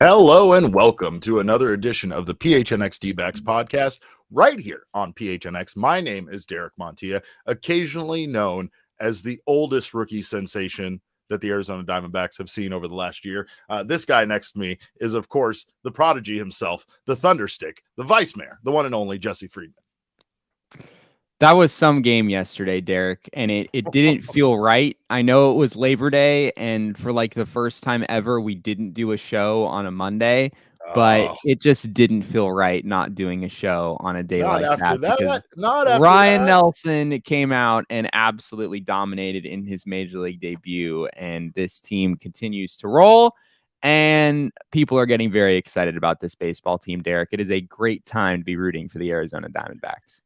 Hello and welcome to another edition of the PHNX Dbacks podcast right here on PHNX. My name is Derek Montilla, occasionally known as the oldest rookie sensation that the Arizona Diamondbacks have seen over the last year. This guy next to me is, of course, the prodigy himself, the Thunderstick, the vice mayor, the one and only Jesse Friedman. That was some game yesterday, Derek, and it didn't feel right. I know it was Labor Day, and for like the first time ever, we didn't do a show on a Monday, but it just didn't feel right not doing a show on a day like that because Ryne Nelson came out and absolutely dominated in his Major League debut, and this team continues to roll, and people are getting very excited about this baseball team, Derek. It is a great time to be rooting for the Arizona Diamondbacks.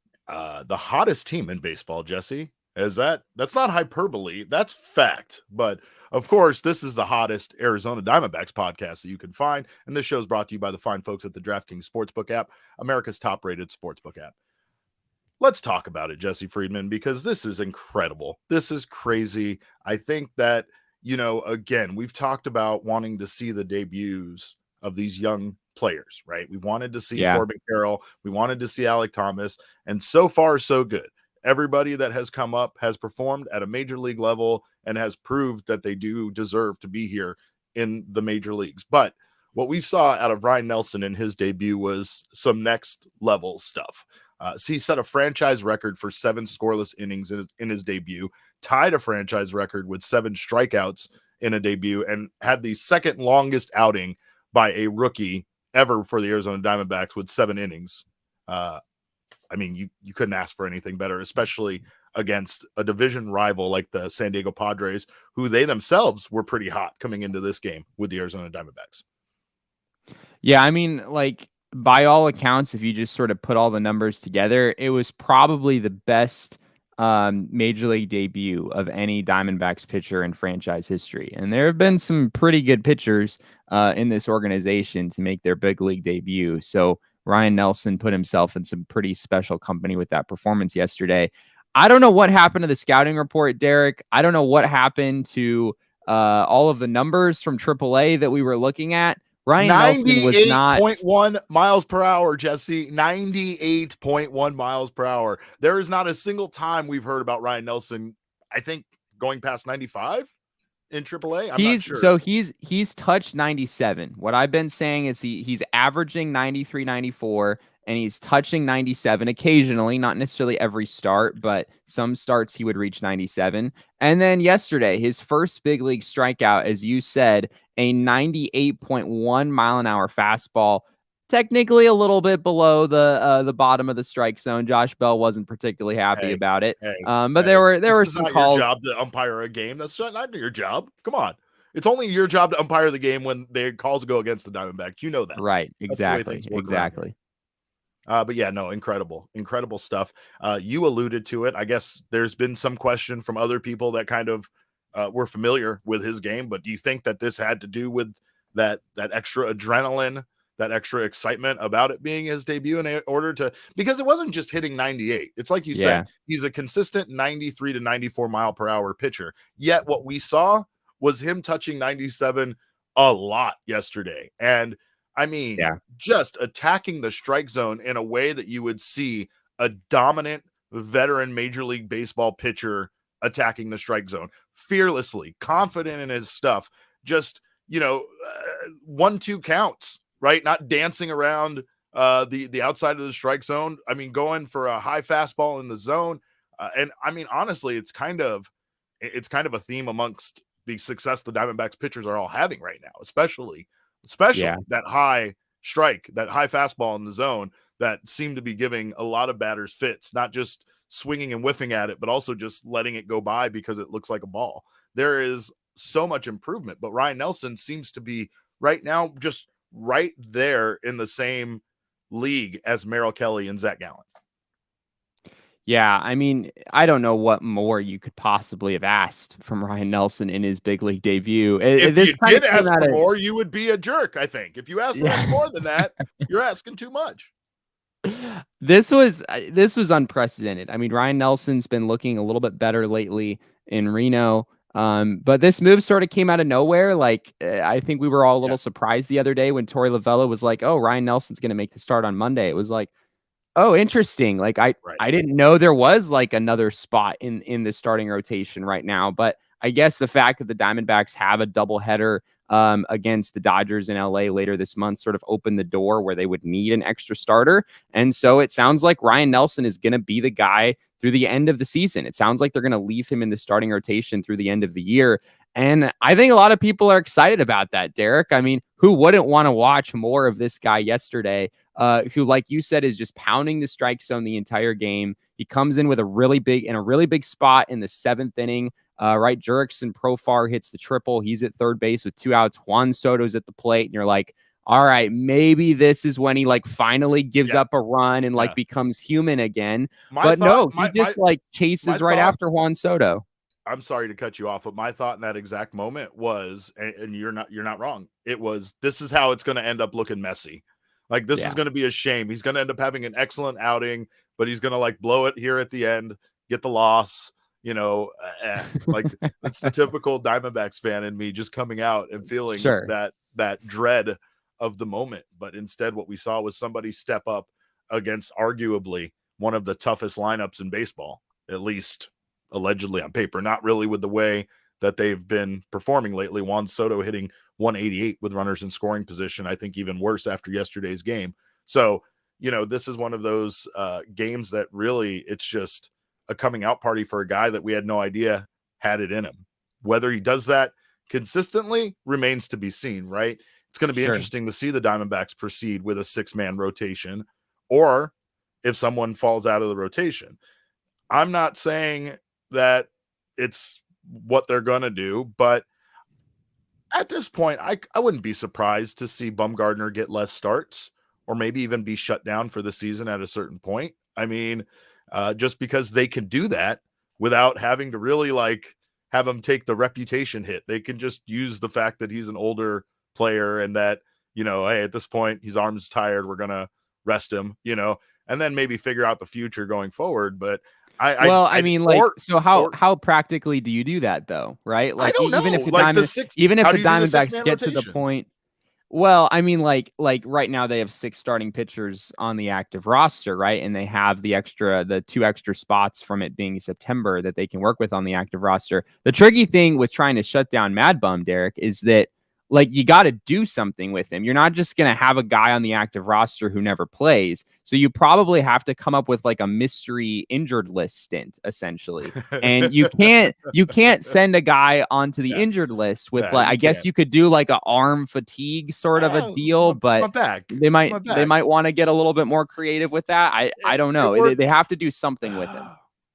The hottest team in baseball, Jesse. That's not hyperbole, that's fact. But of course, this is the hottest Arizona Diamondbacks podcast that you can find, and this show is brought to you by the fine folks at the DraftKings Sportsbook app, America's top-rated sportsbook app. Let's talk about it, Jesse Friedman, because this is incredible. This is crazy. I think that, again, we've talked about wanting to see the debuts of these young players, right? We wanted to see Corbin Carroll. We wanted to see Alek Thomas. And so far, so good. Everybody that has come up has performed at a major league level and has proved that they do deserve to be here in the major leagues. But what we saw out of Ryne Nelson in his debut was some next level stuff. So he set a franchise record for 7 scoreless innings in his debut, tied a franchise record with 7 strikeouts in a debut, and had the second longest outing by a rookie ever for the Arizona Diamondbacks with 7 innings. You couldn't ask for anything better, especially against a division rival like the San Diego Padres, who they themselves were pretty hot coming into this game with the Arizona Diamondbacks. Yeah, by all accounts, if you just sort of put all the numbers together, it was probably the best major league debut of any Diamondbacks pitcher in franchise history. And there have been some pretty good pitchers in this organization to make their big league debut. So Ryne Nelson put himself in some pretty special company with that performance yesterday. I don't know what happened to the scouting report, Derek. I don't know what happened to all of the numbers from AAA that we were looking at. Ryne Nelson was not 98.1 miles per hour, Jesse. 98.1 miles per hour. There is not a single time we've heard about Ryne Nelson, I think, going past 95 in AAA. I'm not sure. So he's touched 97. What I've been saying is he's averaging 93, 94, and he's touching 97 occasionally, not necessarily every start, but some starts he would reach 97. And then yesterday, his first big league strikeout, as you said, a 98.1 mile an hour fastball, technically a little bit below the bottom of the strike zone. Josh Bell wasn't particularly happy about it. But there were some calls. Your job to umpire a game. That's not your job. Come on. It's only your job to umpire the game when the calls go against the Diamondbacks. You know that. Right. Exactly. But yeah, no, incredible stuff. You alluded to it. I guess there's been some question from other people that kind of were familiar with his game, but do you think that this had to do with that extra adrenaline, that extra excitement about it being his debut in order to, because it wasn't just hitting 98. It's like you said, he's a consistent 93 to 94 mile per hour pitcher. Yet what we saw was him touching 97 a lot yesterday. And just attacking the strike zone in a way that you would see a dominant veteran Major League Baseball pitcher attacking the strike zone fearlessly, confident in his stuff, just 1-2 counts, right? Not dancing around the outside of the strike zone. Going for a high fastball in the zone. Honestly, it's kind of a theme amongst the success the Diamondbacks pitchers are all having right now, especially that high strike, that high fastball in the zone that seemed to be giving a lot of batters fits, not just swinging and whiffing at it, but also just letting it go by because it looks like a ball. There is so much improvement, but Ryne Nelson seems to be right now just right there in the same league as Merrill Kelly and Zach Gallen. Yeah, I don't know what more you could possibly have asked from Ryne Nelson in his big league debut. If you did ask for more, you would be a jerk, I think. If you asked for more than that, you're asking too much. This was unprecedented. Ryne Nelson's been looking a little bit better lately in Reno. But this move sort of came out of nowhere. Like, I think we were all a little surprised the other day when Torey Lovullo was like, "Oh, Ryne Nelson's going to make the start on Monday." It was like, "Oh, interesting." Like, I didn't know there was like another spot in the starting rotation right now. But I guess the fact that the Diamondbacks have a doubleheader against the Dodgers in LA later this month sort of opened the door where they would need an extra starter. And so it sounds like Ryne Nelson is going to be the guy through the end of the season. It sounds like they're going to leave him in the starting rotation through the end of the year. And I think a lot of people are excited about that, Derek. I mean, who wouldn't want to watch more of this guy yesterday, who, like you said, is just pounding the strike zone the entire game. He comes in with a really big spot in the 7th inning. Right, Jurickson Profar hits the triple. He's at third base with 2 outs. Juan Soto's at the plate, and you're like, all right, maybe this is when he like finally gives up a run and like becomes human again. No, he just like chases right after Juan Soto. I'm sorry to cut you off, but my thought in that exact moment was, and you're not wrong. It was, this is how it's going to end up looking messy. Like, this is going to be a shame. He's going to end up having an excellent outing, but he's going to like blow it here at the end, get the loss. Like that's the typical Diamondbacks fan in me just coming out and feeling that dread of the moment. But instead, what we saw was somebody step up against arguably one of the toughest lineups in baseball, at least allegedly on paper, not really with the way that they've been performing lately. Juan Soto hitting 188 with runners in scoring position. I think even worse after yesterday's game. So, this is one of those games that really, it's just a coming out party for a guy that we had no idea had it in him. Whether he does that consistently remains to be seen, right? It's going to be interesting to see the Diamondbacks proceed with a 6-man rotation, or if someone falls out of the rotation. I'm not saying that it's what they're going to do, but at this point, I wouldn't be surprised to see Bumgarner get less starts or maybe even be shut down for the season at a certain point. I mean, just because they can do that without having to really like have him take the reputation hit. They can just use the fact that he's an older player and that, hey, at this point, his arm's tired. We're going to rest him, and then maybe figure out the future going forward. But how practically do you do that though? Right. Like, even if the Diamondbacks get to the point. Well, I mean, like right now they have 6 starting pitchers on the active roster, right? And they have the 2 extra spots from it being September that they can work with on the active roster. The tricky thing with trying to shut down MadBum, Derek, is that like you got to do something with him. You're not just going to have a guy on the active roster who never plays. So you probably have to come up with like a mystery injured list stint, essentially. And you can't send a guy onto the injured list with I guess you could do like an arm fatigue sort of a deal, but they might want to get a little bit more creative with that. I don't know. They have to do something with him.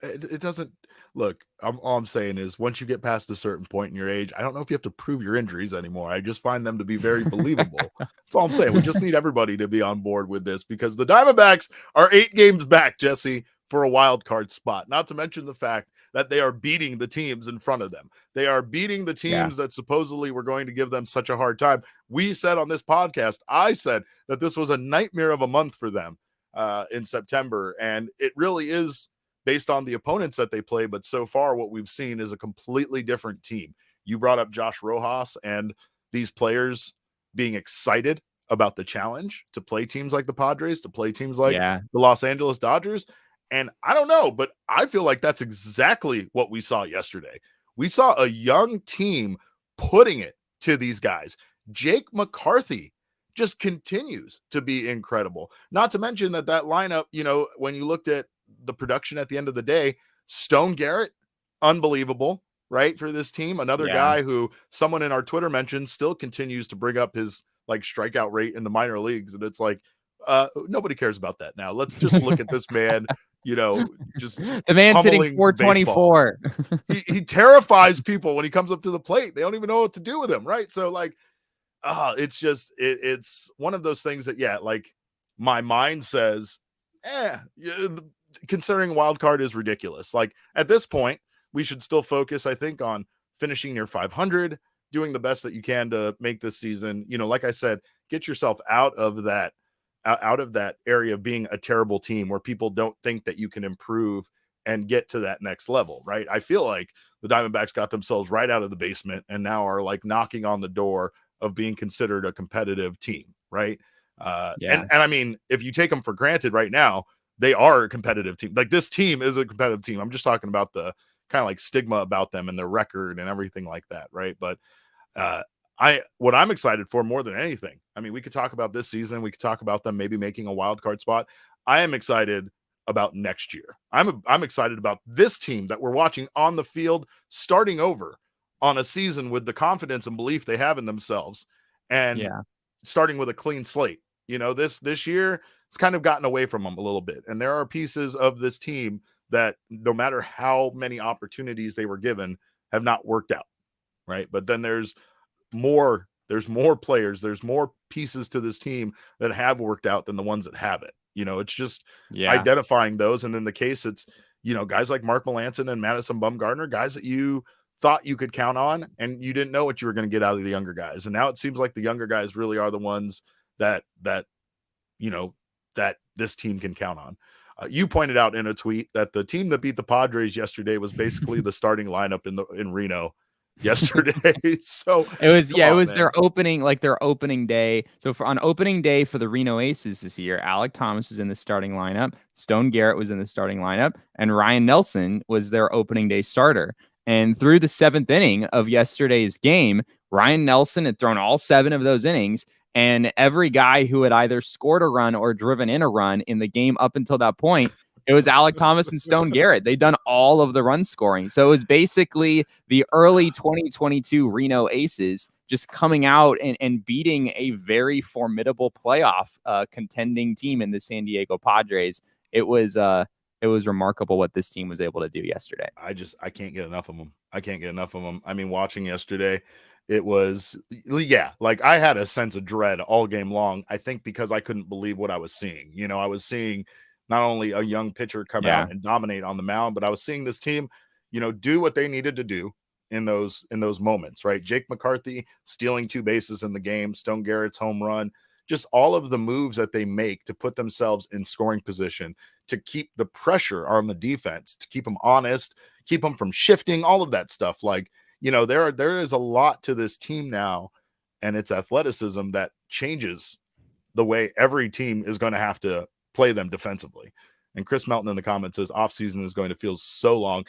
It doesn't look. All I'm saying is, once you get past a certain point in your age, I don't know if you have to prove your injuries anymore. I just find them to be very believable. That's all I'm saying. We just need everybody to be on board with this because the Diamondbacks are 8 games back, Jesse, for a wild card spot. Not to mention the fact that they are beating the teams in front of them. They are beating the teams that supposedly were going to give them such a hard time. We said on this podcast, I said that this was a nightmare of a month for them in September, and it really is based on the opponents that they play. But so far, what we've seen is a completely different team. You brought up Josh Rojas and these players being excited about the challenge to play teams like the Padres, to play teams like the Los Angeles Dodgers. And I don't know, but I feel like that's exactly what we saw yesterday. We saw a young team putting it to these guys. Jake McCarthy just continues to be incredible. Not to mention that lineup, when you looked at the production at the end of the day, Stone Garrett, unbelievable, right? For this team, another guy who someone in our Twitter mentioned still continues to bring up his like strikeout rate in the minor leagues. And it's like, nobody cares about that now. Let's just look at this man, just the man's hitting 424. he terrifies people when he comes up to the plate. They don't even know what to do with him. Right. So like, it's just, it's one of those things that, like my mind says, considering wild card is ridiculous. Like at this point, we should still focus, I think, on finishing near 500, doing the best that you can to make this season, like I said, get yourself out of that area of being a terrible team where people don't think that you can improve and get to that next level, right? I feel like the Diamondbacks got themselves right out of the basement and now are like knocking on the door of being considered a competitive team, right? Yeah. And I mean, if you take them for granted right now, they are a competitive team. Like this team is a competitive team. I'm just talking about the kind of like stigma about them and their record and everything like that, right? But uh, what I'm excited for more than anything, I mean, we could talk about this season. We could talk about them maybe making a wild card spot. I am excited about next year. I'm excited about this team that we're watching on the field starting over on a season with the confidence and belief they have in themselves and Yeah. starting with a clean slate. This year it's kind of gotten away from them a little bit. And there are pieces of this team that no matter how many opportunities they were given have not worked out, right? But then there's more players, there's more pieces to this team that have worked out than the ones that haven't. It's just identifying those. And in the case, it's, guys like Mark Melancon and Madison Bumgarner, guys that you thought you could count on and you didn't know what you were going to get out of the younger guys. And now it seems like the younger guys really are the ones that this team can count on. You pointed out in a tweet that the team that beat the Padres yesterday was basically the starting lineup in Reno yesterday. So it was their opening day. So on opening day for the Reno Aces this year, Alek Thomas was in the starting lineup, Stone Garrett was in the starting lineup, and Ryne Nelson was their opening day starter. And through the 7th inning of yesterday's game, Ryne Nelson had thrown all 7 of those innings, and every guy who had either scored a run or driven in a run in the game up until that point, it was Alek Thomas and Stone Garrett. They'd done all of the run scoring. So it was basically the early 2022 Reno Aces just coming out and beating a very formidable playoff contending team in the San Diego Padres. It was remarkable what this team was able to do yesterday. I can't get enough of them. I mean, watching yesterday, it was, like I had a sense of dread all game long. I think because I couldn't believe what I was seeing. I was seeing not only a young pitcher come out and dominate on the mound, but I was seeing this team, do what they needed to do in those moments, right? Jake McCarthy stealing 2 bases in the game, Stone Garrett's home run, just all of the moves that they make to put themselves in scoring position, to keep the pressure on the defense, to keep them honest, keep them from shifting, all of that stuff. Like, there is a lot to this team now, and its athleticism that changes the way every team is going to have to play them defensively. And Chris Melton in the comments says offseason is going to feel so long.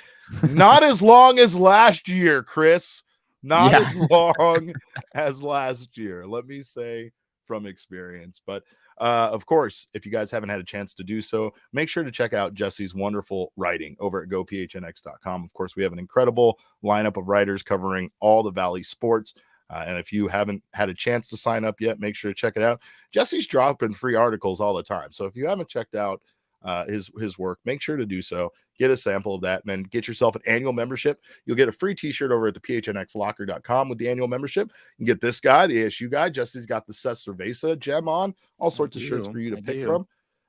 Not as long as last year, Chris. Not as long as last year. Let me say from experience. But of course, if you guys haven't had a chance to do so, make sure to check out Jesse's wonderful writing over at gophnx.com. Of course, we have an incredible lineup of writers covering all the Valley sports. And if you haven't had a chance to sign up yet, make sure to check it out. Jesse's dropping free articles all the time. So if you haven't checked out his work, make sure to do so. Get a sample of that and then get yourself an annual membership. You'll get a free t-shirt over at the PHNXLocker.com with the annual membership. You can get this guy, the ASU guy. Jesse's got the Seth Cerveza gem on. All sorts of shirts for you to pick from.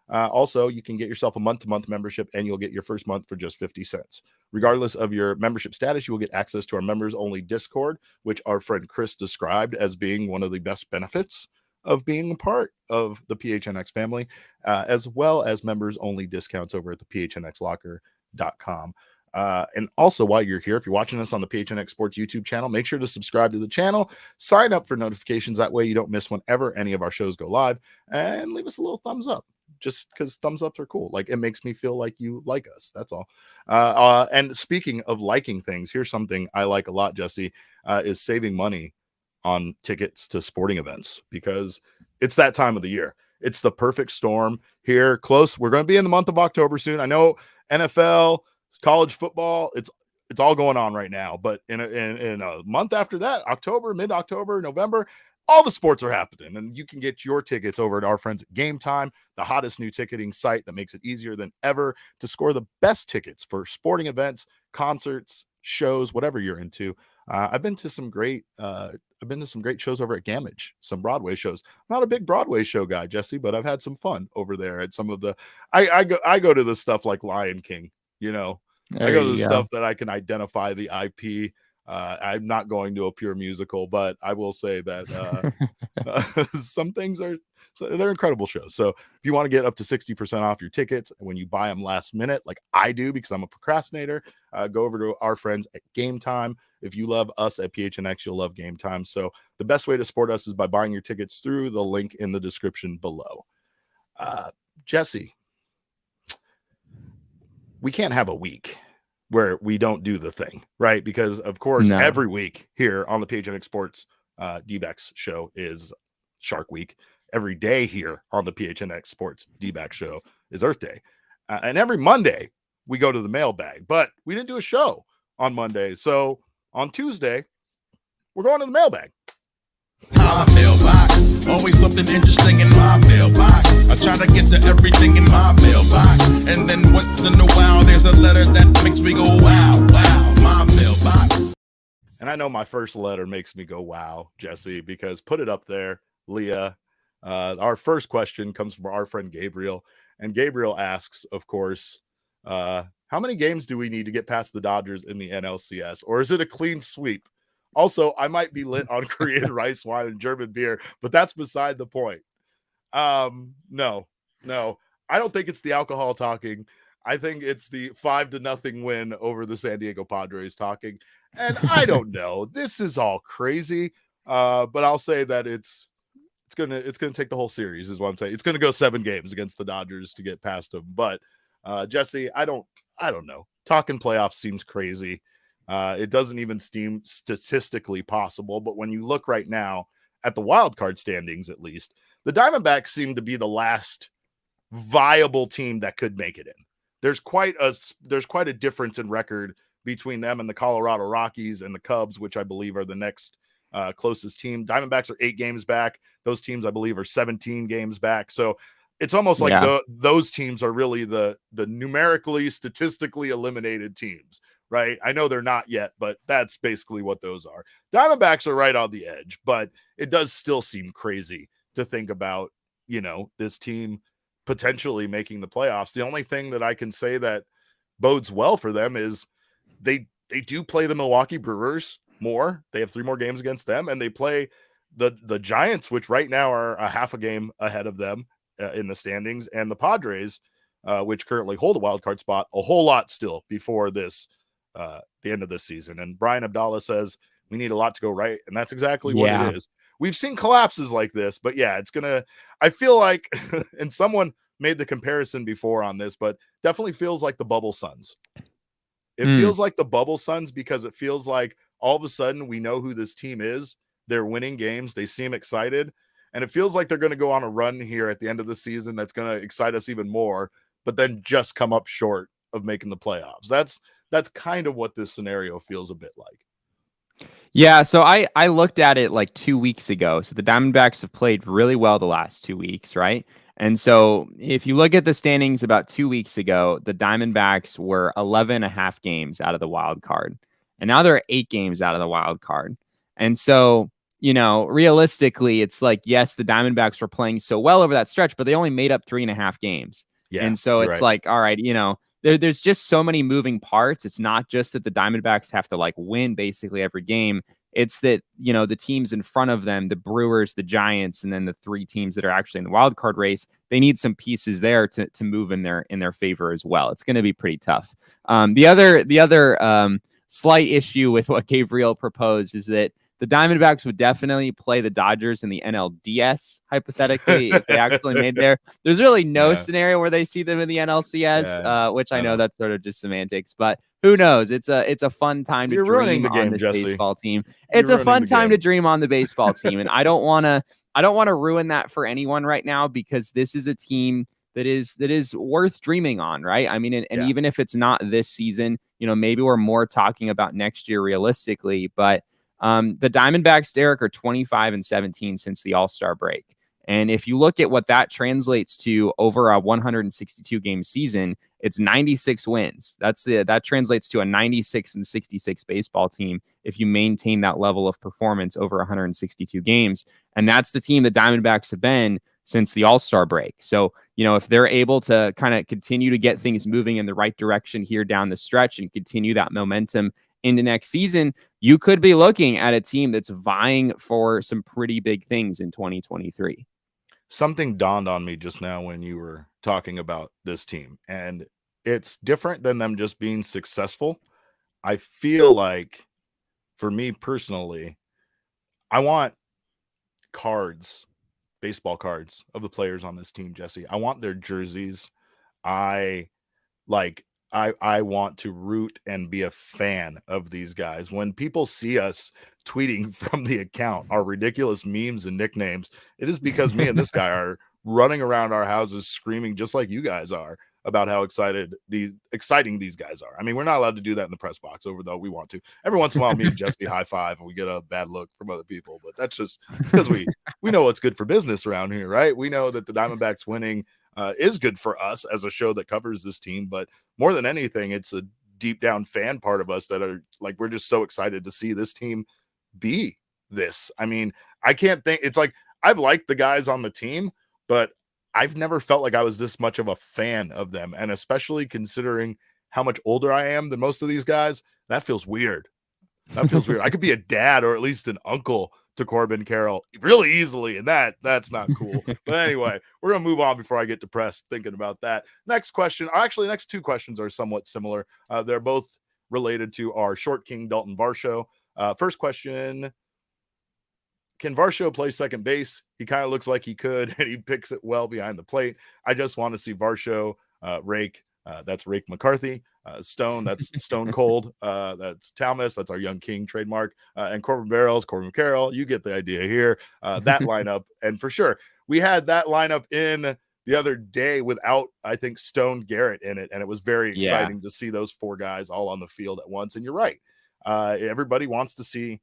Also, you can get yourself a month-to-month membership, and you'll get your first month for just 50 cents. Regardless of your membership status, you will get access to our members-only Discord, which our friend Chris described as being one of the best benefits of being a part of the PHNX family, as well as members-only discounts over at the PHNXLocker.com. And also, while you're here, if you're watching us on the PHNX Sports YouTube channel, make sure to subscribe to the channel, sign up for notifications. That way you don't miss whenever any of our shows go live, and leave us a little thumbs up. Just because thumbs ups are cool. Like, it makes me feel like you like us. That's all. And speaking of liking things, here's something I like a lot, Jesse, is saving money on tickets to sporting events, because it's that time of the year. It's the perfect storm here close. We're going to be in the month of October soon. I know NFL, college football, it's all going on right now, but in a month after that, October, mid-October, November, all the sports are happening, and you can get your tickets over at our friends at Gametime, the hottest new ticketing site that makes it easier than ever to score the best tickets for sporting events, concerts, shows, whatever you're into. I've been to some great shows over at Gamage, some Broadway shows. I'm not a big Broadway show guy, Jesse, but I've had some fun over there at some of the. I go to the stuff like Lion King. I go to the stuff that I can identify the IP. I'm not going to a pure musical, but I will say that some things they're incredible shows. So if you want to get up to 60% off your tickets when you buy them last minute, like I do because I'm a procrastinator, go over to our friends at Gametime. If you love us at PHNX, you'll love Gametime. So the best way to support us is by buying your tickets through the link in the description below. Jesse, we can't have a week where we don't do the thing, right? Because of course, every week here on the PHNX Sports Dbacks show is Shark Week. Every day here on the PHNX Sports Dbacks show is Earth Day. And every Monday we go to the mailbag, but we didn't do a show on Monday. So on Tuesday, we're going to the mailbag. My mailbox, always something interesting in my mailbox. I try to get to everything in my mailbox, and then once in a while there's a letter that makes me go wow, wow, my mailbox. And I know my first letter makes me go wow, Jesse, because put it up there, Leah. Our first question comes from our friend Gabriel, and Gabriel asks, of course, how many games do we need to get past the Dodgers in the NLCS, or is it a clean sweep? Also, I might be lit on Korean rice wine and German beer, but that's beside the point. No, I don't think it's the alcohol talking. I think it's the 5-0 win over the San Diego Padres talking. And I don't know. This is all crazy. But I'll say that it's gonna take the whole series, is what I'm saying. It's gonna go 7 games against the Dodgers to get past them. But Jesse, I don't know. Talking playoffs seems crazy. It doesn't even seem statistically possible. But when you look right now at the wild card standings, at least, the Diamondbacks seem to be the last viable team that could make it in. There's quite a difference in record between them and the Colorado Rockies and the Cubs, which I believe are the next closest team. Diamondbacks are 8 games back. Those teams, I believe, are 17 games back. So it's almost like those teams are really the numerically, statistically eliminated teams. Right. I know they're not yet, but that's basically what those are. Diamondbacks are right on the edge, but it does still seem crazy to think about, this team potentially making the playoffs. The only thing that I can say that bodes well for them is they do play the Milwaukee Brewers more. They have 3 more games against them, and they play the Giants, which right now are a half a game ahead of them in the standings, and the Padres, which currently hold a wild card spot, a whole lot still before this. The end of this season. And Brian Abdallah says we need a lot to go right, and that's exactly what it is. We've seen collapses like this, but I feel like and someone made the comparison before on this, but definitely feels like the bubble Suns. It feels like the bubble Suns because it feels like all of a sudden we know who this team is. They're winning games, they seem excited, and it feels like they're going to go on a run here at the end of the season that's going to excite us even more, but then just come up short of making the playoffs. That's kind of what this scenario feels a bit like. Yeah, so I looked at it like 2 weeks ago. So the Diamondbacks have played really well the last 2 weeks, right? And so if you look at the standings about 2 weeks ago, the Diamondbacks were 11.5 games out of the wild card. And now they're 8 games out of the wild card. And so, realistically, it's like, yes, the Diamondbacks were playing so well over that stretch, but they only made up 3.5 games. Yeah, and so it's like, all right, there's just so many moving parts. It's not just that the Diamondbacks have to win basically every game. It's that, the teams in front of them, the Brewers, the Giants, and then the 3 teams that are actually in the wild card race, they need some pieces there to move in their favor as well. It's going to be pretty tough. The other slight issue with what Gabriel proposed is that the Diamondbacks would definitely play the Dodgers in the NLDS, hypothetically, if they actually made there. There's really no scenario where they see them in the NLCS, which I know that's sort of just semantics, but who knows? It's a fun time to dream on this baseball team. It's a fun time to dream on the baseball team, and I don't want to ruin that for anyone right now, because this is a team that is worth dreaming on, right? I mean, and even if it's not this season, maybe we're more talking about next year realistically, but the Diamondbacks, Derek, are 25-17 since the All-Star break. And if you look at what that translates to over a 162 game season, it's 96 wins. That translates to a 96-66 baseball team if you maintain that level of performance over 162 games. And that's the team the Diamondbacks have been since the All-Star break. So, if they're able to kind of continue to get things moving in the right direction here down the stretch and continue that momentum into next season, you could be looking at a team that's vying for some pretty big things in 2023. Something dawned on me just now when you were talking about this team, and it's different than them just being successful. I feel like, for me personally, I want cards, baseball cards of the players on this team, Jesse. I want their jerseys. I like I want to root and be a fan of these guys. When people see us tweeting from the account our ridiculous memes and nicknames, it is because me and this guy are running around our houses screaming just like you guys are about how exciting these guys are. I mean, we're not allowed to do that in the press box, over though we want to. Every once in a while, me and Jesse high five and we get a bad look from other people, but that's just because we know what's good for business around here, right? We know that the Diamondbacks winning is good for us as a show that covers this team, but more than anything, it's a deep down fan part of us that are like, we're just so excited to see this team be this. I mean, I can't think, it's like, I've liked the guys on the team, but I've never felt like I was this much of a fan of them. And especially considering how much older I am than most of these guys, that feels weird. That feels weird. I could be a dad or at least an uncle to Corbin Carroll really easily, and that's not cool. But anyway, we're gonna move on before I get depressed thinking about that. Next question, actually, next two questions are somewhat similar. They're both related to our short king Dalton Varsho. First question: can Varsho play second base? He kind of looks like he could, and he picks it well behind the plate. I just want to see Varsho rake. That's Rake McCarthy. Stone, that's Stone Cold. That's Talmas, that's our Young King trademark. And Corbin Carroll. You get the idea here. That lineup, and for sure, we had that lineup in the other day without, I think, Stone Garrett in it, and it was very exciting to see those four guys all on the field at once. And you're right, everybody wants to see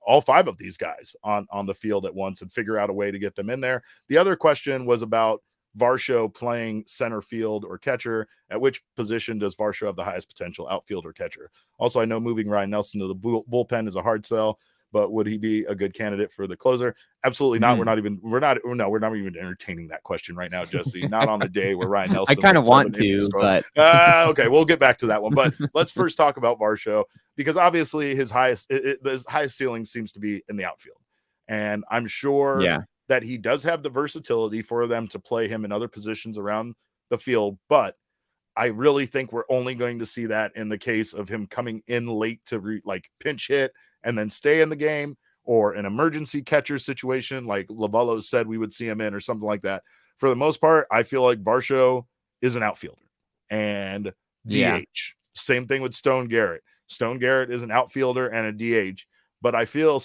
all five of these guys on the field at once and figure out a way to get them in there. The other question was about Varsho playing center field or catcher. At which position does Varsho have the highest potential, outfield or catcher? Also, I know moving Ryne Nelson to the bullpen is a hard sell, but would he be a good candidate for the closer? Absolutely not. We're not even entertaining that question right now, Jesse. Not on a day where Ryne Nelson. I kind of want to, but okay, we'll get back to that one. But let's first talk about Varsho, because obviously his highest ceiling seems to be in the outfield, and I'm sure that he does have the versatility for them to play him in other positions around the field. But I really think we're only going to see that in the case of him coming in late to pinch hit and then stay in the game, or an emergency catcher situation like Lovello said we would see him in, or something like that. For the most part, I feel like Varsho is an outfielder and DH. Same thing with Stone Garrett. Stone Garrett is an outfielder and a DH, but I feel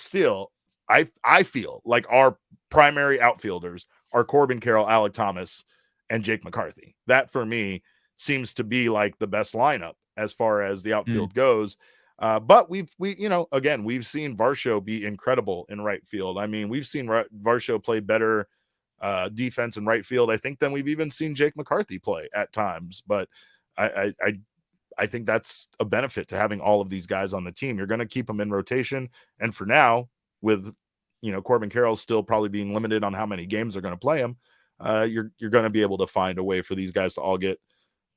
like our primary outfielders are Corbin Carroll, Alec Thomas, and Jake McCarthy. That for me seems to be like the best lineup as far as the outfield goes. But we've seen Varsho be incredible in right field. I mean, we've seen Varsho play better defense in right field, I think, than we've even seen Jake McCarthy play at times. But I think that's a benefit to having all of these guys on the team. You're going to keep them in rotation. And for now, with Corbin Carroll still probably being limited on how many games they're going to play him, you're going to be able to find a way for these guys to all get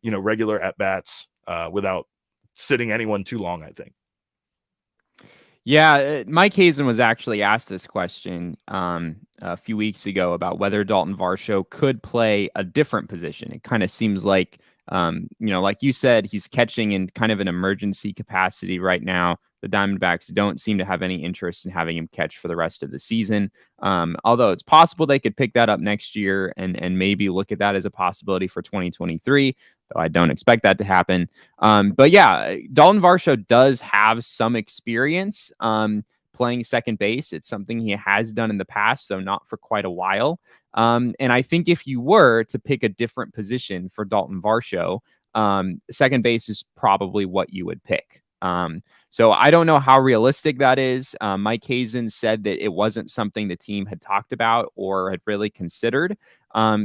regular at bats without sitting anyone too long, I think. Yeah, Mike Hazen was actually asked this question a few weeks ago about whether Dalton Varsho could play a different position. It kind of seems like, like you said, he's catching in kind of an emergency capacity right now. The Diamondbacks don't seem to have any interest in having him catch for the rest of the season. Although it's possible they could pick that up next year and maybe look at that as a possibility for 2023, though I don't expect that to happen. But yeah, Dalton Varsho does have some experience playing second base. It's something he has done in the past, though not for quite a while. And I think if you were to pick a different position for Dalton Varsho, second base is probably what you would pick. So I don't know how realistic that is. Mike Hazen said that it wasn't something the team had talked about or had really considered.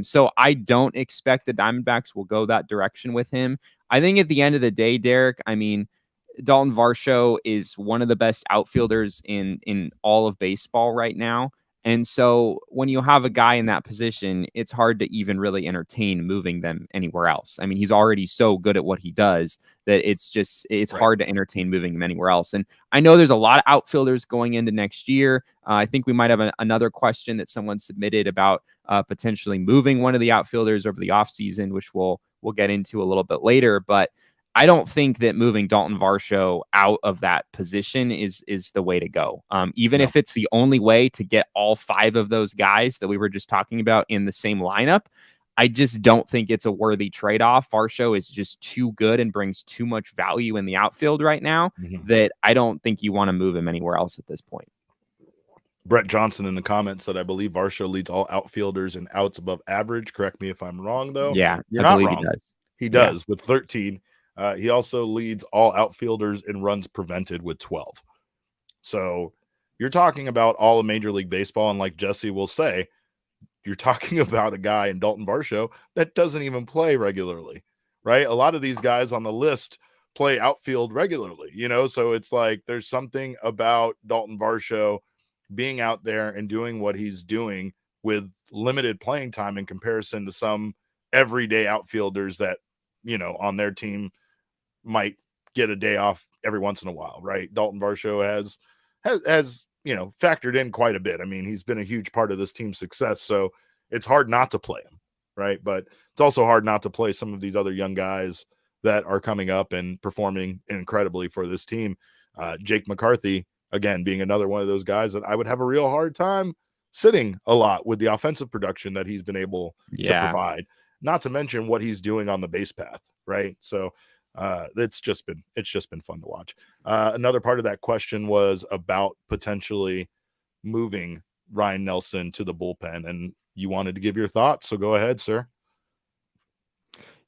So I don't expect the Diamondbacks will go that direction with him. I think at the end of the day, Derek, I mean, Dalton Varsho is one of the best outfielders in all of baseball right now. And so when you have a guy in that position, it's hard to even really entertain moving them anywhere else. I mean, he's already so good at what he does that it's Right. hard to entertain moving him anywhere else. And I know there's a lot of outfielders going into next year. I think we might have another question that someone submitted about potentially moving one of the outfielders over the offseason, which we'll get into a little bit later. But I don't think that moving Dalton Varsho out of that position is the way to go. Even No. if it's the only way to get all 5 of those guys that we were just talking about in the same lineup, I just don't think it's a worthy trade-off. Varsho is just too good and brings too much value in the outfield right now that I don't think you want to move him anywhere else at this point. Brett Johnson in the comments said, I believe Varsho leads all outfielders in outs above average. Correct me if I'm wrong, though. Yeah, You're I not believe wrong. he does. He does with 13. He also leads all outfielders in runs prevented with 12. So you're talking about all of Major League Baseball. And like Jesse will say, you're talking about a guy in Dalton Varsho that doesn't even play regularly, right? A lot of these guys on the list play outfield regularly, so it's like there's something about Dalton Varsho being out there and doing what he's doing with limited playing time in comparison to some everyday outfielders that, on their team might get a day off every once in a while, right? Dalton Varsho has factored in quite a bit. I mean, he's been a huge part of this team's success, so it's hard not to play him, right? But it's also hard not to play some of these other young guys that are coming up and performing incredibly for this team. Jake McCarthy, again, being another one of those guys that I would have a real hard time sitting a lot with the offensive production that he's been able to provide, not to mention what he's doing on the base path, right? So it's just been fun to watch. Another part of that question was about potentially moving Ryne Nelson to the bullpen, and you wanted to give your thoughts, so go ahead, sir.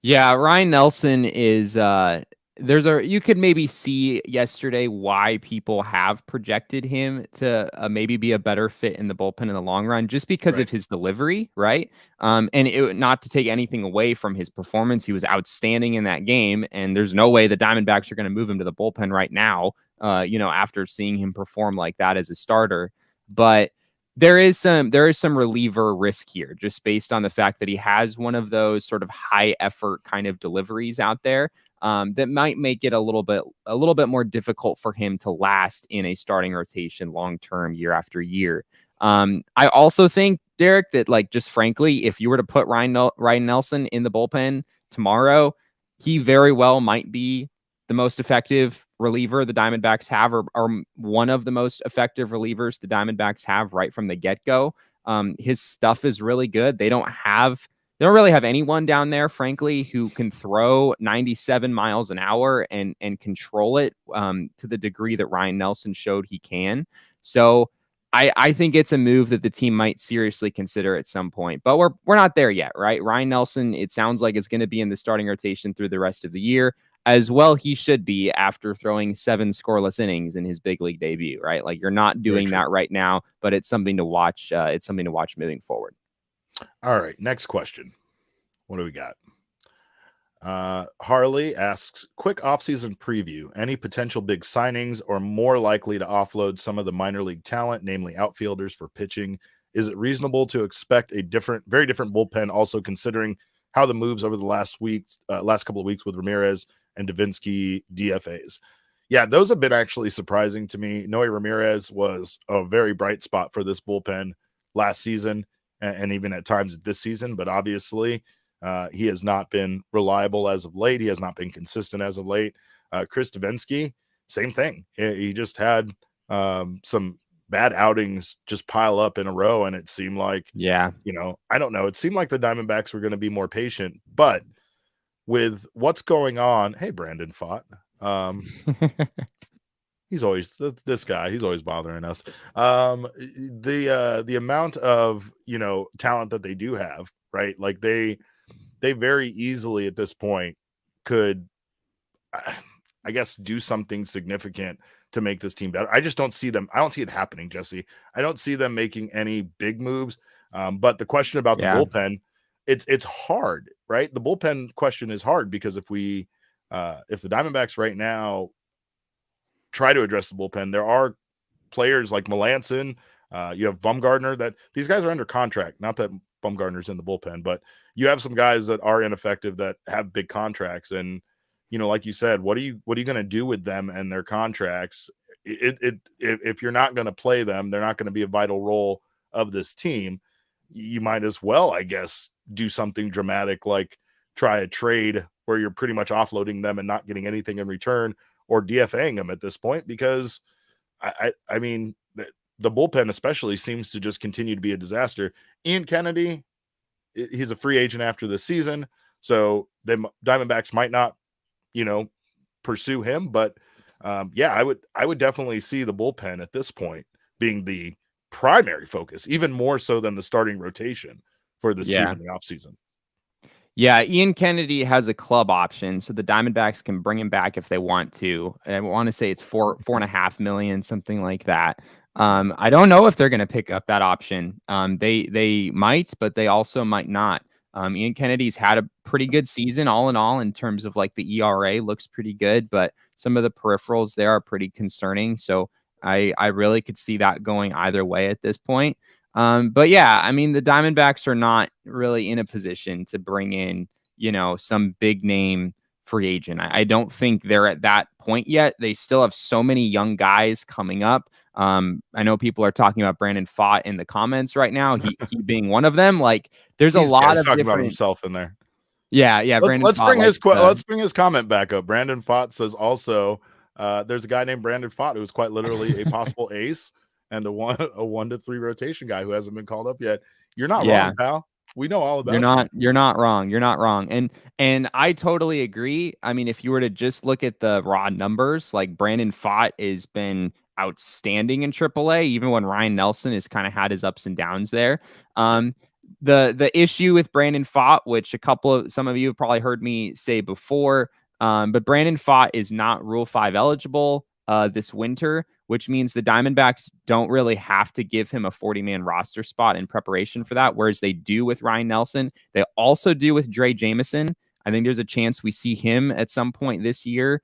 Yeah, Ryne Nelson is you could maybe see yesterday why people have projected him to maybe be a better fit in the bullpen in the long run, just because of his delivery, right? And not to take anything away from his performance, he was outstanding in that game, and there's no way the Diamondbacks are going to move him to the bullpen right now, after seeing him perform like that as a starter. But there is some reliever risk here, just based on the fact that he has one of those sort of high effort kind of deliveries out there that might make it a little bit more difficult for him to last in a starting rotation long term, year after year. I also think, Derek, that just frankly, if you were to put Ryne Nelson in the bullpen tomorrow, he very well might be the most effective reliever the Diamondbacks have, or one of the most effective relievers the Diamondbacks have right from the get-go. His stuff is really good. They don't really have anyone down there, frankly, who can throw 97 miles an hour and control it to the degree that Ryne Nelson showed he can. So I think it's a move that the team might seriously consider at some point, but we're not there yet, right? Ryne Nelson, it sounds like, is going to be in the starting rotation through the rest of the year. As well, he should be, after throwing 7 scoreless innings in his big league debut, right? Like, you're not doing that right now, but it's something to watch. It's something to watch moving forward. All right, next question. What do we got? Harley asks, quick offseason preview. Any potential big signings, or more likely to offload some of the minor league talent, namely outfielders, for pitching? Is it reasonable to expect a very different bullpen, also considering how the moves over the last couple of weeks with Ramirez and Davinsky DFAs? Yeah, those have been actually surprising to me. Noe Ramirez was a very bright spot for this bullpen last season, and even at times this season, but obviously he has not been reliable as of late. He has not been consistent as of late. Chris Davinsky, same thing. He just had some bad outings just pile up in a row, and it seemed like, I don't know. It seemed like the Diamondbacks were going to be more patient, but with what's going on, hey, Brandon Fott, he's always this guy. He's always bothering us. The amount of talent that they do have, right? Like they very easily at this point could, I guess, do something significant to make this team better. I just don't see them. I don't see it happening, Jesse. I don't see them making any big moves. But the question about the bullpen, it's hard, right? The bullpen question is hard because if the Diamondbacks right now try to address the bullpen, there are players like Melanson, You have Bumgarner. That these guys are under contract. Not that Bumgarner's in the bullpen, but you have some guys that are ineffective that have big contracts. And like you said, what are you going to do with them and their contracts? If you're not going to play them, they're not going to be a vital role of this team. You might as well, I guess, do something dramatic like try a trade where you're pretty much offloading them and not getting anything in return, or DFAing them at this point, because I mean, the bullpen especially seems to just continue to be a disaster. Ian Kennedy, he's a free agent after this season, so the Diamondbacks might not, pursue him. But I would definitely see the bullpen at this point being the primary focus, even more so than the starting rotation for this team in the offseason. Yeah, Ian Kennedy has a club option, so the Diamondbacks can bring him back if they want to. I want to say it's $4.5 million, something like that. I don't know if they're going to pick up that option. They might, but they also might not. Ian Kennedy's had a pretty good season all in terms of like the ERA looks pretty good, but some of the peripherals there are pretty concerning. So I really could see that going either way at this point. But yeah, I mean, the Diamondbacks are not really in a position to bring in, some big name free agent. I don't think they're at that point yet. They still have so many young guys coming up. I know people are talking about Brandon Pfaadt in the comments right now. He being one of them. Like, there's a lot of talking different... about himself in there. Yeah. Let's bring his comment back up. Brandon Pfaadt says also, there's a guy named Brandon Pfaadt who's quite literally a possible ace and a 1 to 3 rotation guy who hasn't been called up yet. You're not wrong, pal. We know all about you. You're not wrong. You're not wrong. And I totally agree. I mean, if you were to just look at the raw numbers, like Brandon Pfaadt has been outstanding in AAA, even when Ryne Nelson has kind of had his ups and downs there. The issue with Brandon Pfaadt, which some of you have probably heard me say before, but Brandon Pfaadt is not Rule 5 eligible this winter, which means the Diamondbacks don't really have to give him a 40-man roster spot in preparation for that, whereas they do with Ryne Nelson. They also do with Dre Jameson. I think there's a chance we see him at some point this year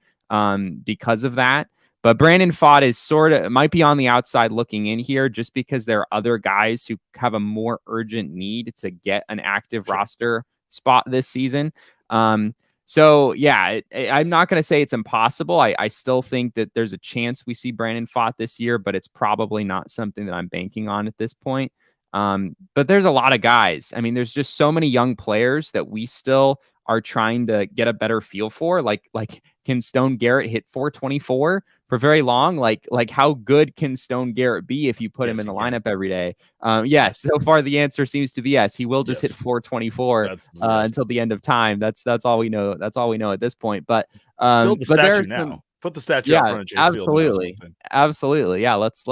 because of that. But Brandon Pfaadt is might be on the outside looking in here just because there are other guys who have a more urgent need to get an active roster spot this season. So, yeah, I'm not going to say it's impossible. I still think that there's a chance we see Brandon Pfaadt this year, but it's probably not something that I'm banking on at this point. But there's a lot of guys. I mean, there's just so many young players that we still are trying to get a better feel for. Like can Stone Garrett hit 424 for very long? Like how good can Stone Garrett be if you put him in the lineup every day? Yes. So far, the answer seems to be yes. He will just hit 424 until the end of time. That's all we know. That's all we know at this point. But build the statue now. Put the statue out front of Chase absolutely, Field. Absolutely. Yeah. Let's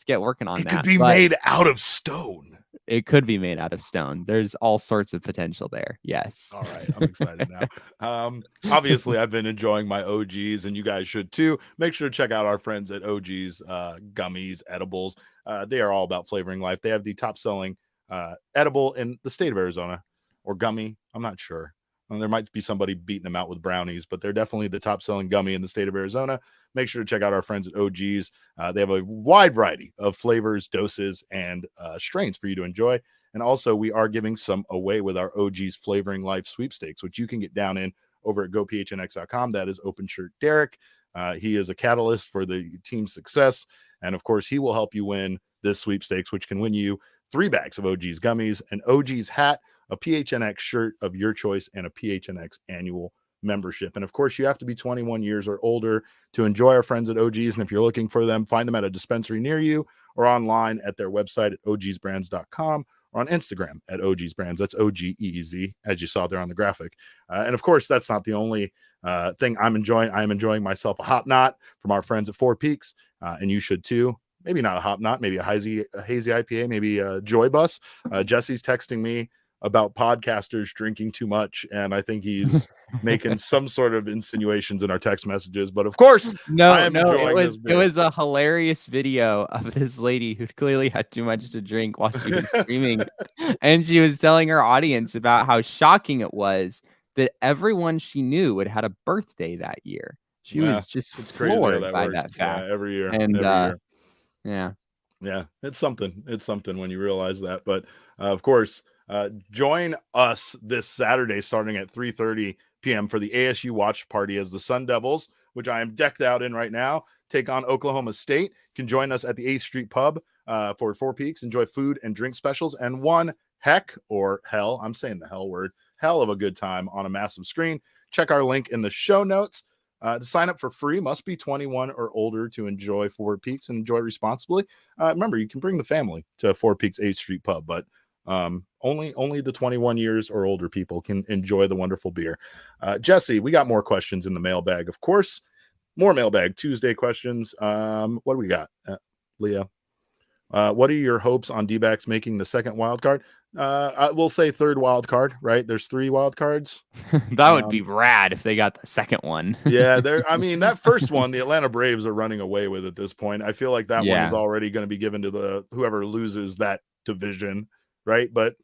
get working on that. It could be made out of stone. It could be made out of stone. There's all sorts of potential there. Yes. All right. I'm excited now. Obviously, I've been enjoying my OGs, and you guys should too. Make sure to check out our friends at OGs Gummies, Edibles. They are all about flavoring life. They have the top selling edible in the state of Arizona, or gummy. I'm not sure. There might be somebody beating them out with brownies, but they're definitely the top selling gummy in the state of Arizona. Make sure to check out our friends at OGs. They have a wide variety of flavors, doses, and strains for you to enjoy. And also, we are giving some away with our OGs Flavoring Life sweepstakes, which you can get down in over at gophnx.com. That is Open Shirt Derek. He is a catalyst for the team's success. And of course, he will help you win this sweepstakes, which can win you 3 bags of OGs gummies, an OGs hat, a PHNX shirt of your choice, and a PHNX annual membership. And of course, you have to be 21 years or older to enjoy our friends at OGs. And if you're looking for them, find them at a dispensary near you or online at their website at ogsbrands.com or on Instagram at ogsbrands. That's OGEEZ, as you saw there on the graphic. And of course, that's not the only thing I'm enjoying. I'm enjoying myself a Hop Knot from our friends at Four Peaks, and you should too. Maybe not a Hop Knot, maybe a hazy IPA, maybe a Joy Bus. Jesse's texting me about podcasters drinking too much, and I think he's making some sort of insinuations in our text messages. But of course, it was a hilarious video of this lady who clearly had too much to drink while she was screaming, and she was telling her audience about how shocking it was that everyone she knew had a birthday that year. She was just floored by that fact. Yeah, every year. And every year. Yeah. Yeah, it's something. It's something when you realize that. But of course, join us this Saturday starting at 3:30 p.m. for the ASU watch party as the Sun Devils, which I am decked out in right now, take on Oklahoma State. You can join us at the 8th Street Pub for Four Peaks. Enjoy food and drink specials and one heck or hell, I'm saying the hell word, hell of a good time on a massive screen. Check our link in the show notes. To sign up for free, must be 21 or older to enjoy Four Peaks and enjoy responsibly. Remember, you can bring the family to Four Peaks 8th Street Pub, but only the 21 years or older people can enjoy the wonderful beer. Jesse, we got more questions in the mailbag, of course. More Mailbag Tuesday questions. What do we got, Leah? What are your hopes on Dbacks making the second wild card? I will say third wild card, right? There's 3 wild cards. That would be rad if they got the second one. Yeah, I mean, that first one, the Atlanta Braves are running away with at this point. I feel like that one is already going to be given to whoever loses that division, right? But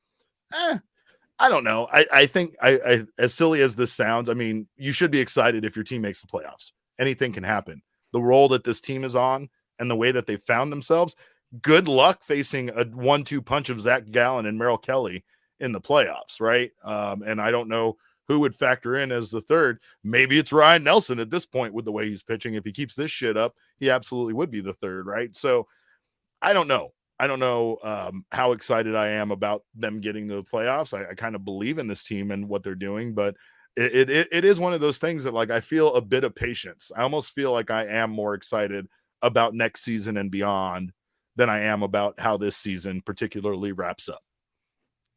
I don't know. I think I as silly as this sounds, I mean, you should be excited if your team makes the playoffs. Anything can happen. The role that this team is on and the way that they found themselves, good luck facing a 1-2 punch of Zach Gallen and Merrill Kelly in the playoffs, right? And I don't know who would factor in as the third. Maybe it's Ryne Nelson at this point with the way he's pitching. If he keeps this shit up, he absolutely would be the third, right? So I don't know. I don't know how excited I am about them getting to the playoffs. I kind of believe in this team and what they're doing, but it is one of those things that, like, I feel a bit of patience. I almost feel like I am more excited about next season and beyond than I am about how this season particularly wraps up.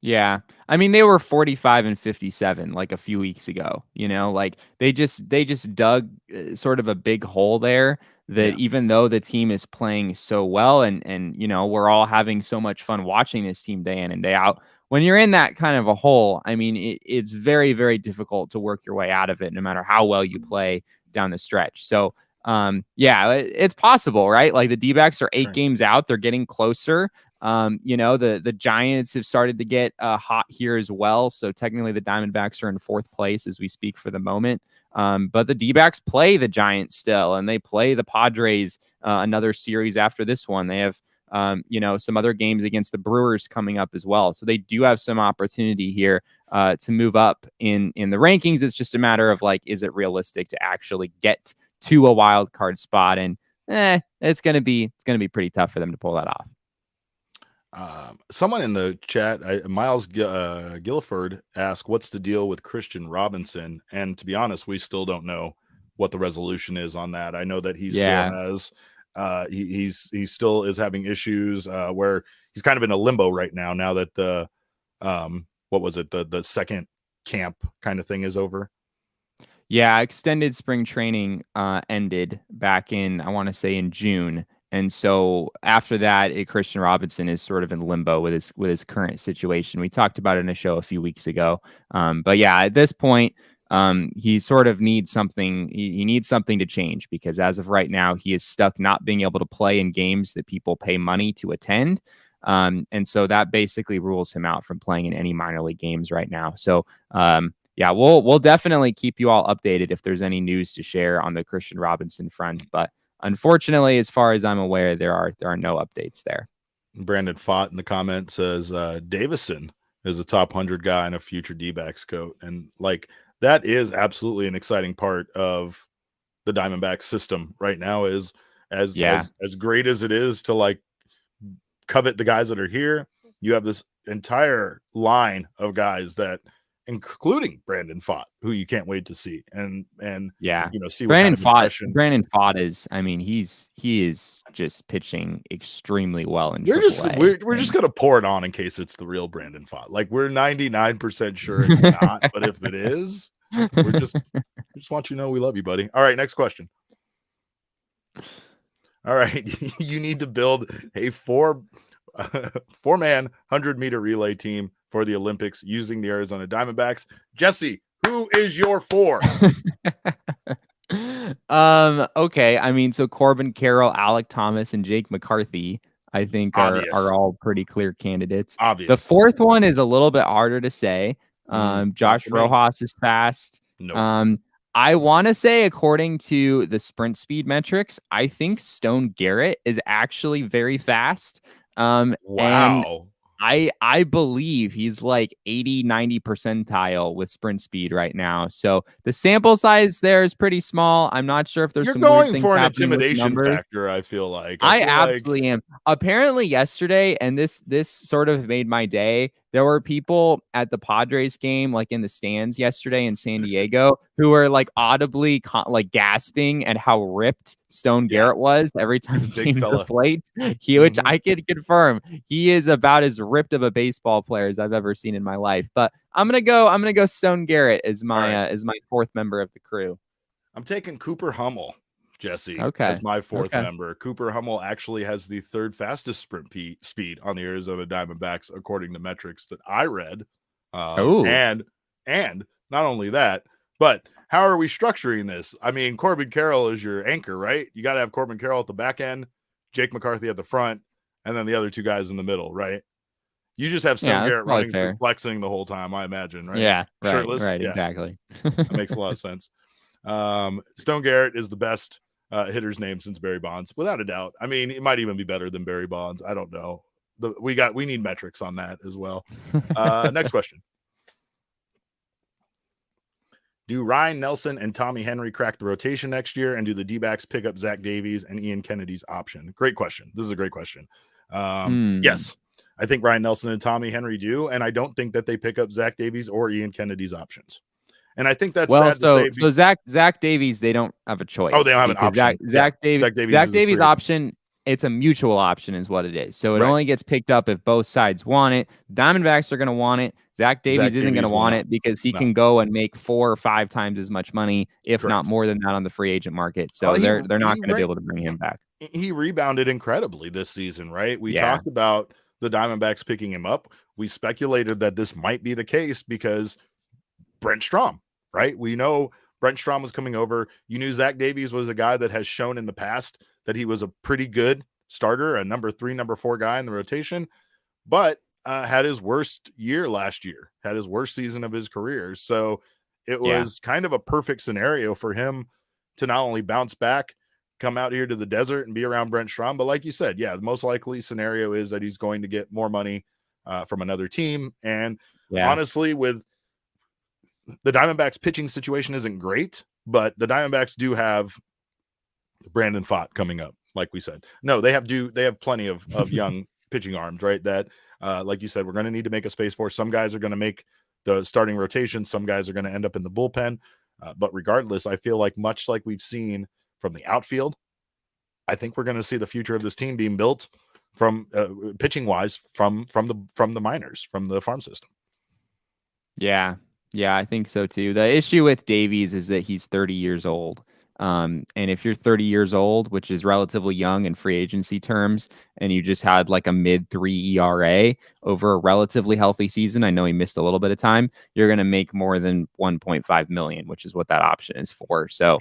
Yeah. I mean, they were 45 and 57 like a few weeks ago, like they just dug sort of a big hole there that even though the team is playing so well and we're all having so much fun watching this team day in and day out, when you're in that kind of a hole, I mean, it's very, very difficult to work your way out of it no matter how well you play down the stretch. So, it's possible, right? Like the D-backs are 8 games out. They're getting closer. The Giants have started to get hot here as well. So technically the Diamondbacks are in 4th place as we speak for the moment. But the D-backs play the Giants still, and they play the Padres another series after this one. They have, some other games against the Brewers coming up as well. So they do have some opportunity here to move up in the rankings. It's just a matter of, like, is it realistic to actually get to a wild card spot? And it's going to be pretty tough for them to pull that off. Someone in the chat, Miles Guilford, asked, what's the deal with Christian Robinson? And to be honest, we still don't know what the resolution is on that. I know that he still has, he still is having issues where he's kind of in a limbo right now that the, what was it? The second camp kind of thing is over. Yeah. Extended spring training ended back in, I want to say in June. And so after that, Christian Robinson is sort of in limbo with his current situation. We talked about it in a show a few weeks ago. But yeah, at this point, he sort of needs something. He needs something to change because as of right now, he is stuck not being able to play in games that people pay money to attend. And so that basically rules him out from playing in any minor league games right now. So we'll definitely keep you all updated if there's any news to share on the Christian Robinson front. But unfortunately, as far as I'm aware, there are no updates there. Brandon Fott in the comment says Davison is a top 100 guy and a future D-backs coach. And like that is absolutely an exciting part of the Diamondbacks system right now is as great as it is to like covet the guys that are here. You have this entire line of guys that including Brandon Fott, who you can't wait to see and see Brandon Fott. Brandon Fott is, I mean, he is just pitching extremely well in AAA. We're just gonna pour it on in case it's the real Brandon Fott. Like we're 99% sure it's not, but if it is, we just want you to know we love you, buddy. All right, next question. All right, you need to build a four-man 100-meter relay team for the Olympics using the Arizona Diamondbacks. Jesse, who is your 4? Okay. I mean, so Corbin Carroll, Alec Thomas, and Jake McCarthy, I think are all pretty clear candidates. Obvious. The 4th one is a little bit harder to say. Josh Rojas is fast. Nope. I want to say, according to the sprint speed metrics, I think Stone Garrett is actually very fast. And Wow. I believe he's like 80-90 percentile with sprint speed right now. So the sample size there is pretty small. I'm not sure if there's You're some weird going things for an happening with the intimidation numbers. factor, I feel like. I absolutely am. Apparently yesterday, and this sort of made my day, there were people at the Padres game, like in the stands yesterday in San Diego, who were like audibly like gasping at how ripped Stone Garrett was every time He's a he big came to the fella. plate. Which I can confirm, he is about as ripped of a baseball player as I've ever seen in my life. But I'm gonna go Stone Garrett as my fourth member of the crew. I'm taking Cooper Hummel, Jesse, Okay. as my fourth Okay. member. Cooper Hummel actually has the third fastest sprint speed on the Arizona Diamondbacks, according to metrics that I read. And not only that, but how are we structuring this? I mean, Corbin Carroll is your anchor, right? You got to have Corbin Carroll at the back end, Jake McCarthy at the front, and then the other two guys in the middle, right? You just have Stone Garrett running through flexing the whole time, I imagine, right? Yeah, Shirtless. Right, yeah. Exactly. That makes a lot of sense. Stone Garrett is the best hitter's name since Barry Bonds, without a doubt. I mean, it might even be better than Barry Bonds. I don't know. We need metrics on that as well. Next question. Do Ryne Nelson and Tommy Henry crack the rotation next year, and do the D-backs pick up Zach Davies and Ian Kennedy's option? Great question. This is a great question. Yes, I think Ryne Nelson and Tommy Henry do, and I don't think that they pick up Zach Davies or Ian Kennedy's options. And I think that's sad to say. So Zach Davies, they don't have a choice. Oh, they don't have an option. Zach Davies option, it's a mutual option is what it is. So it only gets picked up if both sides want it. Diamondbacks are going to want it. Zach Davies isn't going to want it because he can go and make 4 or 5 times as much money, if not more than that, on the free agent market. So they're not going to be able to bring him back. He rebounded incredibly this season, right? We talked about the Diamondbacks picking him up. We speculated that this might be the case because Brent Strom, right? We know Brent Strom was coming over. You knew Zach Davies was a guy that has shown in the past that he was a pretty good starter, a number 3, number 4 guy in the rotation, but had his worst year last year, had his worst season of his career. So it was kind of a perfect scenario for him to not only bounce back, come out here to the desert and be around Brent Strom, but like you said, the most likely scenario is that he's going to get more money from another team. And honestly, with the Diamondbacks pitching situation isn't great, but the Diamondbacks do have Brandon Pfaadt coming up, like we said. No, they have plenty of young pitching arms, right? That, like you said, we're going to need to make a space for. Some guys are going to make the starting rotation. Some guys are going to end up in the bullpen. But regardless, I feel like much like we've seen from the outfield, I think we're going to see the future of this team being built from pitching wise from the minors, from the farm system. Yeah, I think so too. The issue with Davies is that he's 30 years old. And if you're 30 years old, which is relatively young in free agency terms, and you just had like a mid-3 ERA over a relatively healthy season, I know he missed a little bit of time, you're going to make more than $1.5 million, which is what that option is for. So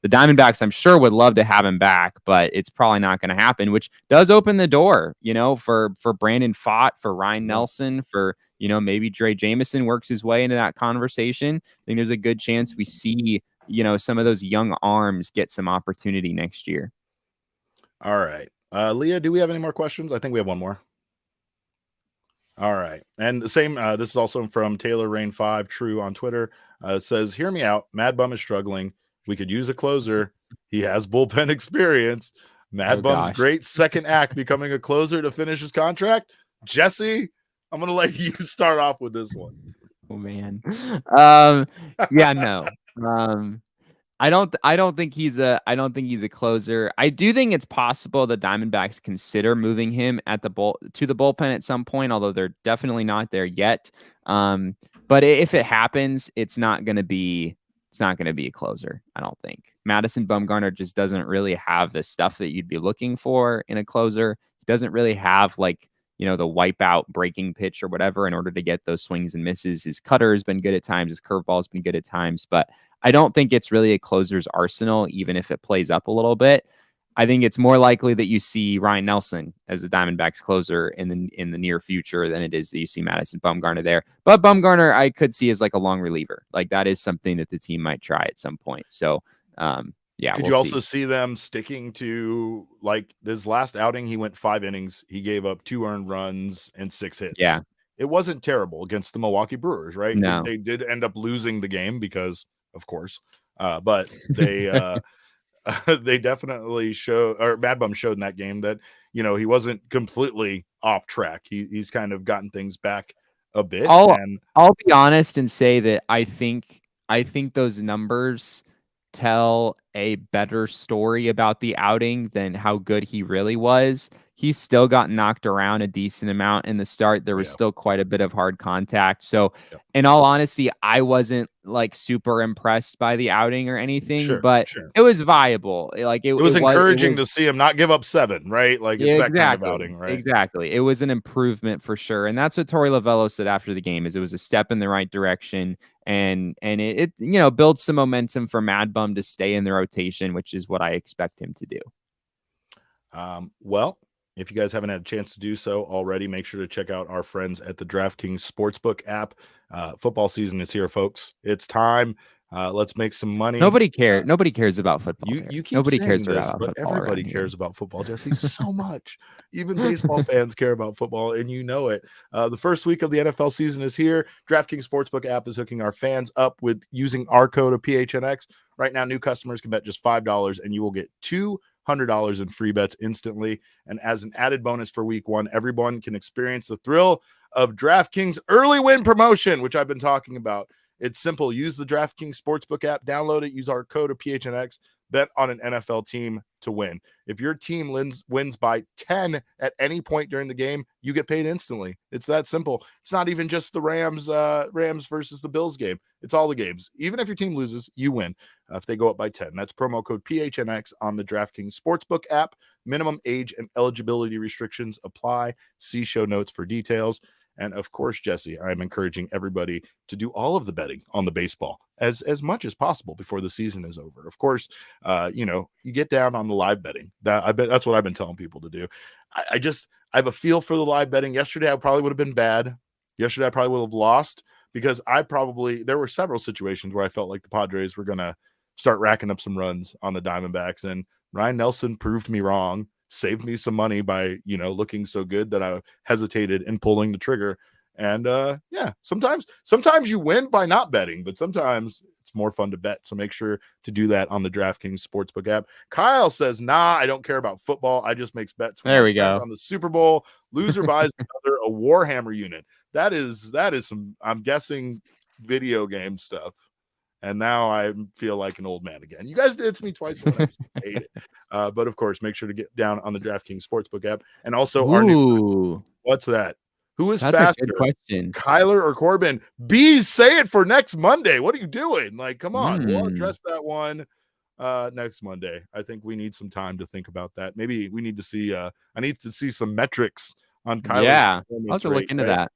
the Diamondbacks, I'm sure, would love to have him back, but it's probably not going to happen, which does open the door, for Brandon Pfaadt, for Ryne Nelson, for, maybe Dre Jameson works his way into that conversation. I think there's a good chance we see, some of those young arms get some opportunity next year. All right. Leah, do we have any more questions? I think we have one more. All right. And the same, this is also from Taylor Rain 5 True on Twitter. Says, hear me out. MadBum is struggling. We could use a closer. He has bullpen experience. MadBum's great second act becoming a closer to finish his contract. Jesse, I'm going to let you start off with this one. Oh man. No. I don't think he's a closer. I do think it's possible the Diamondbacks consider moving him to the bullpen at some point, although they're definitely not there yet. But if it happens, it's not going to be a closer. I don't think. Madison Bumgarner just doesn't really have the stuff that you'd be looking for in a closer. He doesn't really have the wipeout breaking pitch or whatever in order to get those swings and misses. His cutter has been good at times. His curveball has been good at times, but I don't think it's really a closer's arsenal, even if it plays up a little bit. I think it's more likely that you see Ryne Nelson as the Diamondbacks closer in the near future than it is that you see Madison Bumgarner there. But Bumgarner, I could see as like a long reliever. Like that is something that the team might try at some point. So, yeah, Could we'll you also see. see them sticking to like this last outing? He went 5 innings. He gave up 2 earned runs and 6 hits. Yeah. It wasn't terrible against the Milwaukee Brewers, right? No. They did end up losing the game because, of course, but they they definitely show, or MadBum showed in that game that, you know, he wasn't completely off track. He's kind of gotten things back a bit. I'll be honest and say that I think those numbers tell a better story about the outing than how good he really was. He still got knocked around a decent amount in the start. There was still quite a bit of hard contact. So, in all honesty, I wasn't like super impressed by the outing or anything, but it was viable. Like it was encouraging to see him not give up 7, right? Like it's that kind of outing, right? Exactly. It was an improvement for sure. And that's what Torey Lovello said after the game, is it was a step in the right direction. And it you know, builds some momentum for MadBum to stay in the rotation, which is what I expect him to do. Well, if you guys haven't had a chance to do so already, make sure to check out our friends at the DraftKings Sportsbook app. Football season is here, folks. It's time. Let's make some money. Nobody cares. Nobody cares about football. You keep nobody saying cares this, about but football. Everybody cares about football, Jesse, so much. Even baseball fans care about football, and you know it. The first week of the NFL season is here. DraftKings Sportsbook app is hooking our fans up with using our code of PHNX. Right now, new customers can bet just $5, and you will get $200 in free bets instantly. And as an added bonus for week 1, everyone can experience the thrill of DraftKings early win promotion, which I've been talking about. It's simple. Use the DraftKings Sportsbook app, download it, use our code of PHNX, bet on an NFL team to win. If your team wins by 10 at any point during the game, you get paid instantly. It's that simple. It's not even just the Rams versus the Bills game. It's all the games. Even if your team loses, you win if they go up by 10. That's promo code PHNX on the DraftKings Sportsbook app. Minimum age and eligibility restrictions apply. See show notes for details. And of course, Jesse, I'm encouraging everybody to do all of the betting on the baseball as much as possible before the season is over. Of course, you know, you get down on the live betting. That's what I've been telling people to do. I have a feel for the live betting. Yesterday, I probably would have been bad. Yesterday, I probably would have lost because there were several situations where I felt like the Padres were going to start racking up some runs on the Diamondbacks, and Ryne Nelson proved me wrong. Saved me some money by, you know, looking so good that I hesitated in pulling the trigger. And yeah, sometimes you win by not betting, but sometimes it's more fun to bet. So make sure to do that on the DraftKings Sportsbook app. Kyle says, nah, I don't care about football. I just makes bets. There we go. On the Super Bowl, loser buys another a Warhammer unit. That is some, I'm guessing, video game stuff. And now I feel like an old man again. You guys did it to me twice. I hate it. But of course, make sure to get down on the DraftKings Sportsbook app. And also our new. What's that? Who is faster? A good question. Kyler or Corbin? Bees, say it for next Monday. What are you doing? Like, come on. We'll address that one next Monday. I think we need some time to think about that. Maybe we need to see. I need to see some metrics on Kyler. Yeah, I'll have to look into that.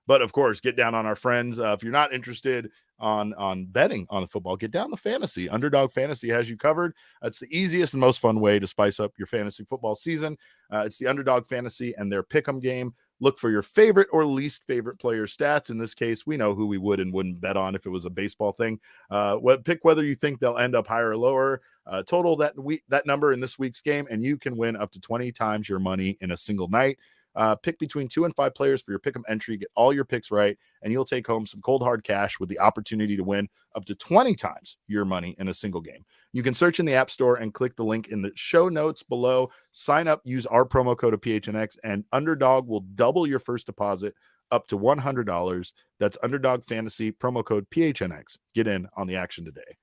But of course, get down on our friends. If you're not interested on betting on the football, get down to fantasy. Underdog Fantasy has you covered. It's the easiest and most fun way to spice up your fantasy football season. It's the Underdog Fantasy and their pick'em game. Look for your favorite or least favorite player stats. In this case, we know who we would and wouldn't bet on if it was a baseball thing. Pick whether you think they'll end up higher or lower. Total that number in this week's game, and you can win up to 20 times your money in a single night. Pick between 2 and 5 players for your pick'em entry. Get all your picks right, and you'll take home some cold hard cash with the opportunity to win up to 20 times your money in a single game. You can search in the App Store and click the link in the show notes below. Sign up, use our promo code of PHNX, and Underdog will double your first deposit up to $100. That's Underdog Fantasy, promo code PHNX. Get in on the action today.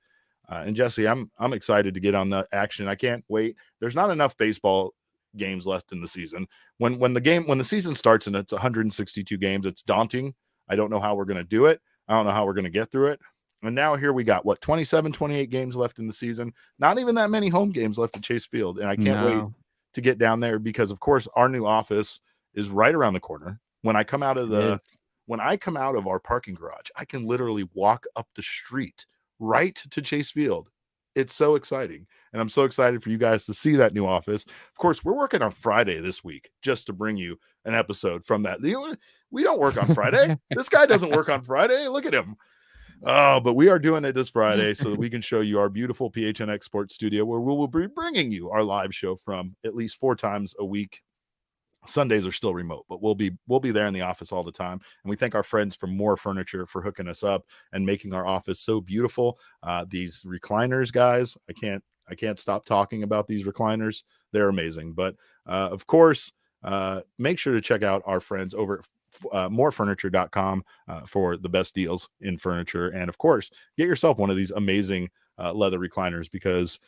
And Jesse, I'm excited to get on the action. I can't wait. There's not enough baseball games left in the season. When the season starts and it's 162 games, it's daunting. I don't know how we're going to do it. I don't know how we're going to get through it. And now here we got 28 games left in the season. Not even that many home games left at Chase Field. And I can't wait to get down there because of course our new office is right around the corner. When I come out of our parking garage, I can literally walk up the street right to Chase Field It's so exciting. And I'm so excited for you guys to see that new office. Of course, we're working on Friday this week just to bring you an episode from that. We don't work on Friday. This guy doesn't work on Friday. Look at him. Oh, but we are doing it this Friday so that we can show you our beautiful PHNX Sports Studio, where we will be bringing you our live show from at least 4 times a week. Sundays are still remote, but we'll be there in the office all the time. And we thank our friends from More Furniture for hooking us up and making our office so beautiful. These recliners, guys, I can't stop talking about these recliners. They're amazing. But of course, make sure to check out our friends over at morefurniture.com for the best deals in furniture. And of course, get yourself one of these amazing leather recliners, because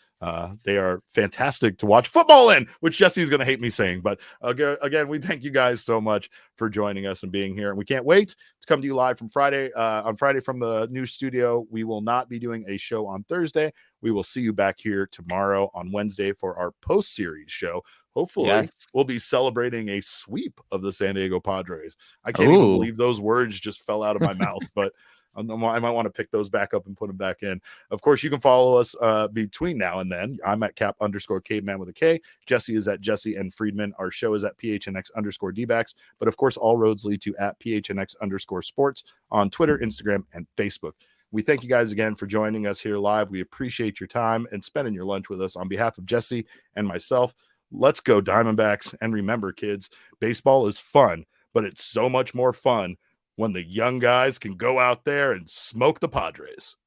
they are fantastic to watch football in, which Jesse's going to hate me saying. But again, we thank you guys so much for joining us and being here. And we can't wait to come to you live from Friday on Friday from the new studio. We will not be doing a show on Thursday. We will see you back here tomorrow on Wednesday for our post-series show. Hopefully, we'll be celebrating a sweep of the San Diego Padres. I can't even believe those words just fell out of my mouth, but I might want to pick those back up and put them back in. Of course, you can follow us between now and then. I'm at Cap_Caveman with a K. Jesse is at Jesse and Friedman. Our show is at PHNX_Dbacks. But of course, all roads lead to at PHNX_Sports on Twitter, Instagram, and Facebook. We thank you guys again for joining us here live. We appreciate your time and spending your lunch with us. On behalf of Jesse and myself, let's go Diamondbacks. And remember, kids, baseball is fun, but it's so much more fun when the young guys can go out there and smoke the Padres.